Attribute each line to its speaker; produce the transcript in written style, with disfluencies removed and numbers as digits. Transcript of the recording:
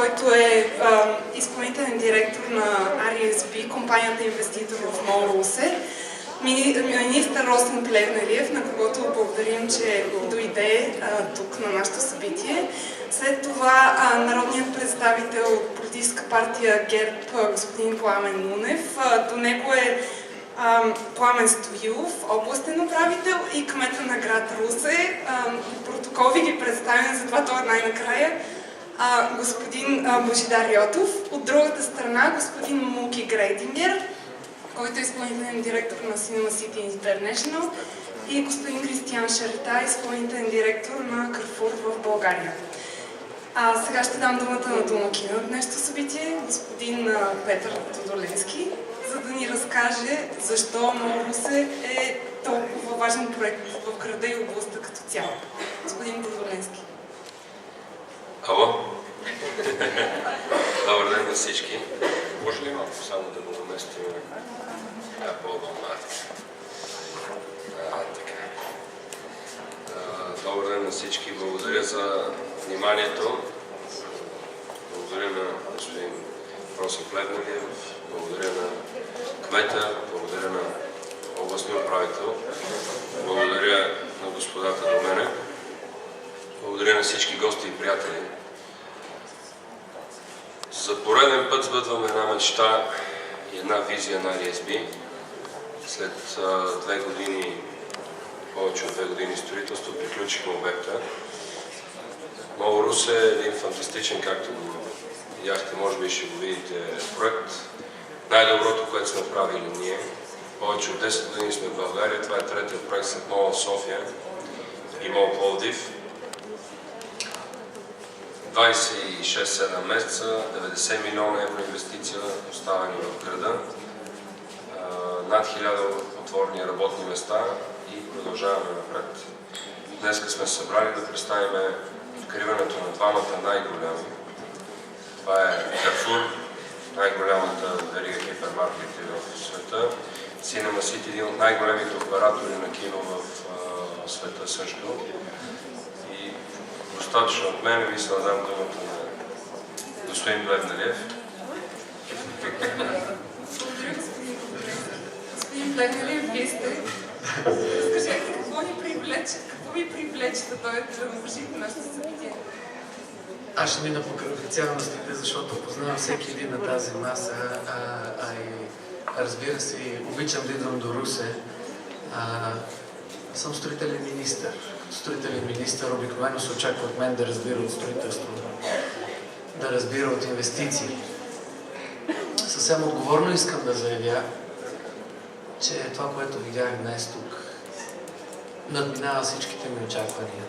Speaker 1: който е изпълнителен директор на RSB, компанията инвеститор в МОЛ Русе. Министър Росен Плевнелиев, на когото благодарим, че дойде тук на нашето събитие. След това народният представител от политическа партия ГЕРБ, господин Пламен Нунев. До него е Пламен Стоилов, областен управител и кмета на град Русе. Протокол ви ги представям, затова това най-накрая. Господин Божидар Йотов. От другата страна господин Муки Грейдингер, който е изпълнителен директор на Cinema City International, и господин Кристиан Шарета, изпълнителен директор на Carrefour в България. Сега ще дам думата на домакина на днешното събитие, господин Петър Тодоленски, за да ни разкаже защо МОЛ Русе е толкова важен проект в града и областта като цяло. Господин Тодоленски.
Speaker 2: Ало? Добър ден на всички. Може ли малко само да го наместим по-долу? Така. Добър ден на всички. Благодаря за вниманието. Благодаря на господин Росен Плевнелиев, благодаря на кмета, благодаря на областния управител, благодаря на господата до мене, благодаря на всички гости и приятели. За пореден път сбъдваме една мечта и една визия на RSB. След 2 години, повече от 2 години строителство, приключихме обекта. МОЛ Русе е един фантастичен, както го видяхте, може би ще го видите, проект. Най-доброто, което сме правили ние. Повече от 10 години сме в България. Това е третият проект след МОЛ София и МОЛ Пловдив. 26-7 месеца, 90 милиона евро инвестиция оставени в града, над 1000 отворени работни места и продължаваме напред. Днес сме събрали да представим откриването на двамата най-голями. Това е Carrefour, най-голямата верига хипермаркети в света. Cinema City, един от най-големите оператори на кино в света също. И достатъчно от мен ви се надам думата на господин Плевнелиев.
Speaker 1: Господин Плевнелиев, вие сте. Разкажете какво ви привлече да дойдете да наблюдите нашето събитие?
Speaker 3: Аз ще мина по официалностите, защото познавам всеки един на тази маса, и разбира се, обичам да идвам до Русе. Съм строителен министър. Като строителен министър обикновено се очаква от мен да разбира от строителство, да разбира от инвестиции. Съвсем отговорно искам да заявя, че това, което видях днес тук, надминава всичките ми очаквания.